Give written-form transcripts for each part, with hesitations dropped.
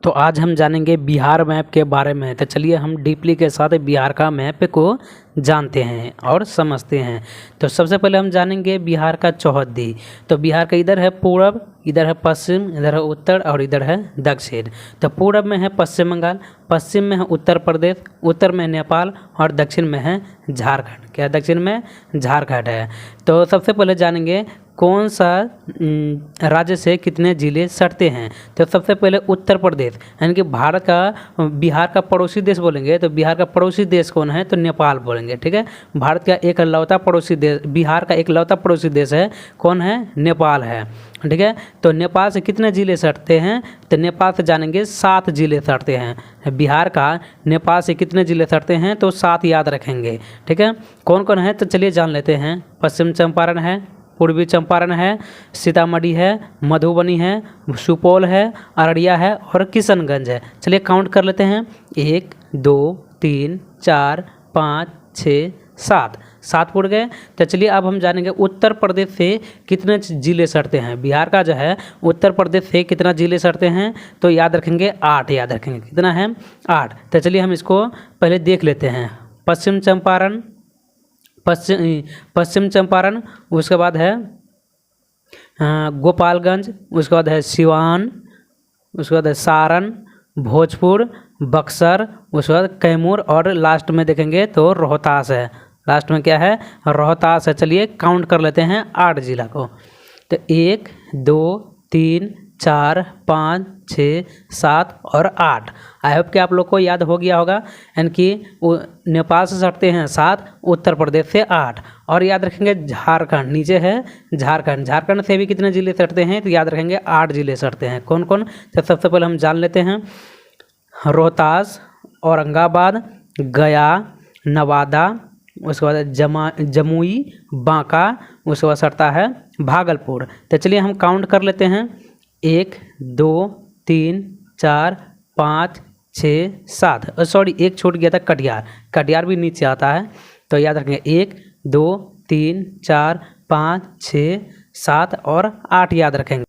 तो आज हम जानेंगे बिहार मैप के बारे में। तो चलिए हम डीपली के साथ बिहार का मैप को जानते हैं और समझते हैं। तो सबसे पहले हम जानेंगे बिहार का चौहद्दी। तो बिहार का इधर है पूरब, इधर है पश्चिम, इधर है उत्तर और इधर है दक्षिण। तो पूरब में है पश्चिम बंगाल, पश्चिम में है उत्तर प्रदेश, उत्तर में नेपाल और दक्षिण में है झारखंड। क्या दक्षिण में झारखंड है। तो सबसे पहले जानेंगे कौन सा राज्य से कितने ज़िले सटते हैं। तो सबसे पहले उत्तर प्रदेश, यानी कि भारत का बिहार का पड़ोसी देश बोलेंगे तो बिहार का पड़ोसी देश कौन है, तो नेपाल बोलेंगे। ठीक है, भारत का एक लौता पड़ोसी देश, बिहार का एक लौता पड़ोसी देश है, कौन है, नेपाल है। ठीक है, तो नेपाल से कितने ज़िले सटते हैं, तो नेपाल से जानेंगे 7 ज़िले सटते हैं। बिहार का नेपाल से कितने ज़िले सटते हैं, तो 7 याद रखेंगे। ठीक है, कौन कौन है, तो चलिए जान लेते हैं। पश्चिम चंपारण है, पूर्वी चंपारण है, सीतामढ़ी है, मधुबनी है, सुपौल है, अररिया है और किशनगंज है। चलिए काउंट कर लेते हैं। 1 2 3 4 5 6 7, 7 पूर गए। तो चलिए अब हम जानेंगे उत्तर प्रदेश से कितने ज़िले सटते हैं। बिहार का जो है उत्तर प्रदेश से कितना ज़िले सटते हैं, तो याद रखेंगे 8 याद रखेंगे। कितना है, 8। तो चलिए हम इसको पहले देख लेते हैं। पश्चिम चंपारण, पश्चिम चंपारण, उसके बाद है गोपालगंज, उसके बाद है सिवान, उसके बाद है सारण, भोजपुर, बक्सर, उसके बाद कैमूर और लास्ट में देखेंगे तो रोहतास है। लास्ट में क्या है, रोहतास है। चलिए काउंट कर लेते हैं 8 जिला को। तो 1 2 3 4 5 6 7 और 8। आई होप कि आप लोग को याद हो गया होगा। यानी कि नेपाल से सटते हैं 7, उत्तर प्रदेश से 8 और याद रखेंगे झारखंड, नीचे है झारखंड। झारखंड से भी कितने ज़िले सटते हैं, तो याद रखेंगे 8 ज़िले सटते हैं। कौन कौन, तो सबसे पहले हम जान लेते हैं। रोहतास, औरंगाबाद, गया, नवादा, उसके बाद जमुई, बांका, उसके बाद सटता है भागलपुर। तो चलिए हम काउंट कर लेते हैं। 1 2 3 4 5 6 7, सॉरी एक छूट गया था, कटिहार। कटिहार भी नीचे आता है, तो याद रखेंगे 1 2 3 4 5 6 7 और 8 याद रखेंगे।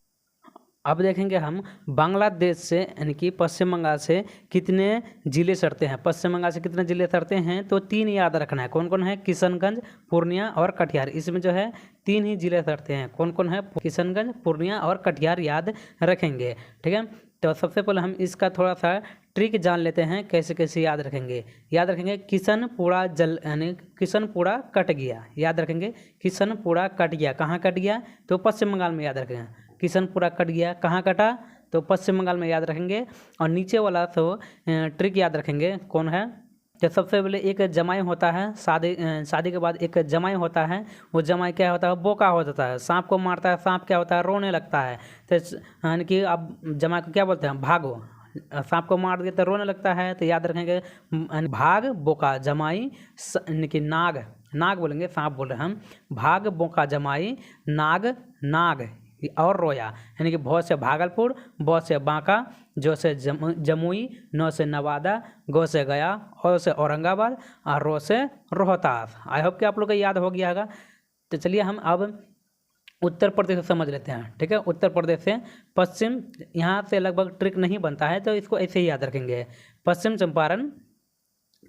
अब देखेंगे हम बांग्लादेश से, यानी कि पश्चिम बंगाल से कितने ज़िले सटते हैं। पश्चिम बंगाल से कितने ज़िले सटते हैं, तो 3 याद रखना है। कौन कौन है, किशनगंज, पूर्णिया और कटिहार। इसमें जो है 3 ही ज़िले सटते हैं। कौन कौन है, किशनगंज, पूर्णिया और कटिहार याद रखेंगे। ठीक है, तो सबसे पहले हम इसका थोड़ा सा ट्रिक जान लेते हैं, कैसे कैसे याद रखेंगे। याद रखेंगे किशनपुरा जल, यानी किशनपुरा कट गया, याद रखेंगे किशनपुरा कट गया। कहाँ कट गया, तो पश्चिम बंगाल में याद रखेंगे। किशनपुरा कट गया, कहाँ कटा, तो पश्चिम बंगाल में याद रखेंगे। और नीचे वाला तो ट्रिक याद रखेंगे। कौन है, तो सबसे पहले एक जमाई होता है, शादी के बाद एक जमाई होता है। वो जमाई क्या होता है, बोका हो जाता है, सांप को मारता है, सांप क्या होता है, रोने लगता है। तो यानी कि अब जमाई को क्या बोलते हैं, भागो। सांप को मार दिया तो रोने लगता है, तो याद रखेंगे भाग बोका जमाई, यानी कि नाग, नाग बोलेंगे, सांप बोल रहे हैं हम। भाग बोका जमाई, नाग नाग और रोया। यानी कि भौ से भागलपुर, बौ से बांका, जो से जमुई, नौ से नवादा, गो से गया, और से औरंगाबाद और रो से रोहतास। आई होप कि आप लोग को याद हो गया होगा। तो चलिए हम अब उत्तर प्रदेश से समझ लेते हैं। ठीक है, उत्तर प्रदेश से पश्चिम, यहाँ से लगभग ट्रिक नहीं बनता है, तो इसको ऐसे ही याद रखेंगे। पश्चिम चंपारण,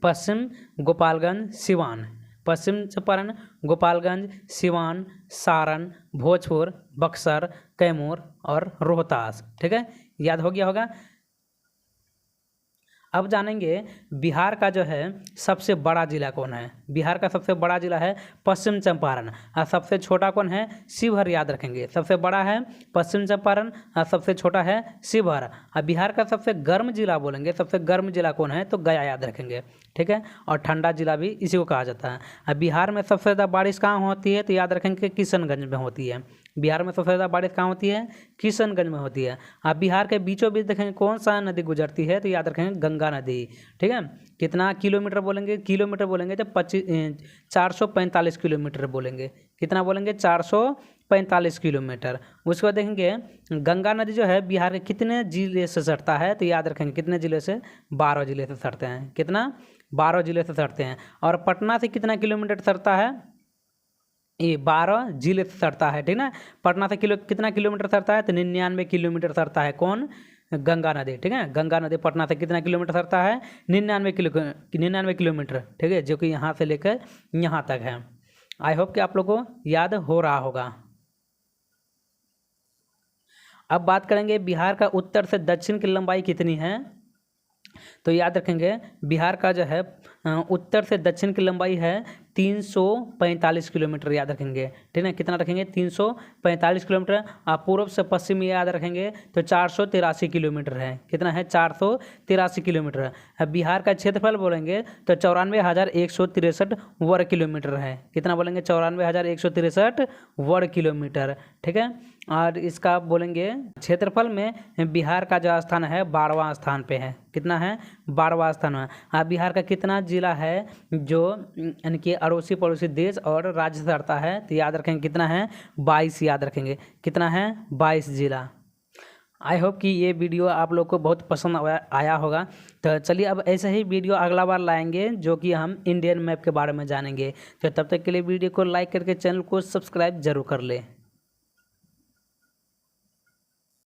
पश्चिम गोपालगंज, सिवान, पश्चिम चंपारण, गोपालगंज, सिवान, सारण, भोजपुर, बक्सर, कैमूर और रोहतास। ठीक है, याद हो गया होगा। अब जानेंगे बिहार का जो है सबसे बड़ा जिला कौन है। बिहार का सबसे बड़ा जिला है पश्चिम चंपारण और सबसे छोटा कौन है, शिवहर। याद रखेंगे, सबसे बड़ा है पश्चिम चंपारण और सबसे छोटा है शिवहर। और बिहार का सबसे गर्म जिला बोलेंगे, सबसे गर्म जिला कौन है, तो गया याद रखेंगे। ठीक है, और ठंडा जिला भी इसी को कहा जाता है। और बिहार में सबसे ज़्यादा बारिश कहाँ होती है, तो याद रखेंगे किशनगंज में होती है। बिहार में सबसे ज़्यादा बारिश कहाँ होती है, किशनगंज में होती है। आप बिहार के बीचों बीच देखेंगे कौन सा नदी गुजरती है, तो याद रखेंगे गंगा नदी। ठीक है, कितना किलोमीटर बोलेंगे, किलोमीटर बोलेंगे तो 445 किलोमीटर बोलेंगे। कितना बोलेंगे, 445 किलोमीटर। उसके बाद देखेंगे गंगा नदी जो है बिहार के कितने जिले से सटता है, तो याद रखेंगे कितने ज़िले से, 12 ज़िले से सटते हैं। कितना, 12 ज़िले से सटते हैं। और पटना से कितना किलोमीटर सटता है, ये 12 जिले से सटता है। ठीक ना, पटना से कितना किलोमीटर सटता है, तो 99 किलोमीटर सटता है। कौन, गंगा नदी, ठीक है। गंगा नदी पटना से कितना किलोमीटर सरता है? 99 किलोमीटर, ठीक है, जो कि यहाँ से लेकर यहाँ तक है। आई होप कि आप लोगों को याद हो रहा होगा। अब बात करेंगे बिहार का उत्तर से दक्षिण की लंबाई कितनी है। तो याद रखेंगे बिहार का जो है उत्तर से दक्षिण की लंबाई है 345 किलोमीटर, याद रखेंगे, ठीक है। कितना रखेंगे? 345 किलोमीटर। आप पूर्व से पश्चिम याद रखेंगे तो 483 किलोमीटर है। कितना है? 483 किलोमीटर। अब बिहार का क्षेत्रफल बोलेंगे तो 94,163 वर्ग किलोमीटर है। कितना बोलेंगे? 94,163 वर्ग किलोमीटर, ठीक है। और इसका बोलेंगे क्षेत्रफल में बिहार का जो स्थान है 12वां स्थान पे है। कितना है? 12वां स्थान है। अब बिहार का कितना जिला है जो यानी कि अड़ोसी पड़ोसी देश और राज्य से आता है? तो याद रखेंगे कितना है? 22, याद रखेंगे कितना है? 22 जिला। आई होप कि ये वीडियो आप लोग को बहुत पसंद आया होगा। तो चलिए अब ऐसे ही वीडियो अगला बार लाएंगे जो कि हम इंडियन मैप के बारे में जानेंगे। तो तब तक के लिए वीडियो को लाइक करके चैनल को सब्सक्राइब जरूर कर लें।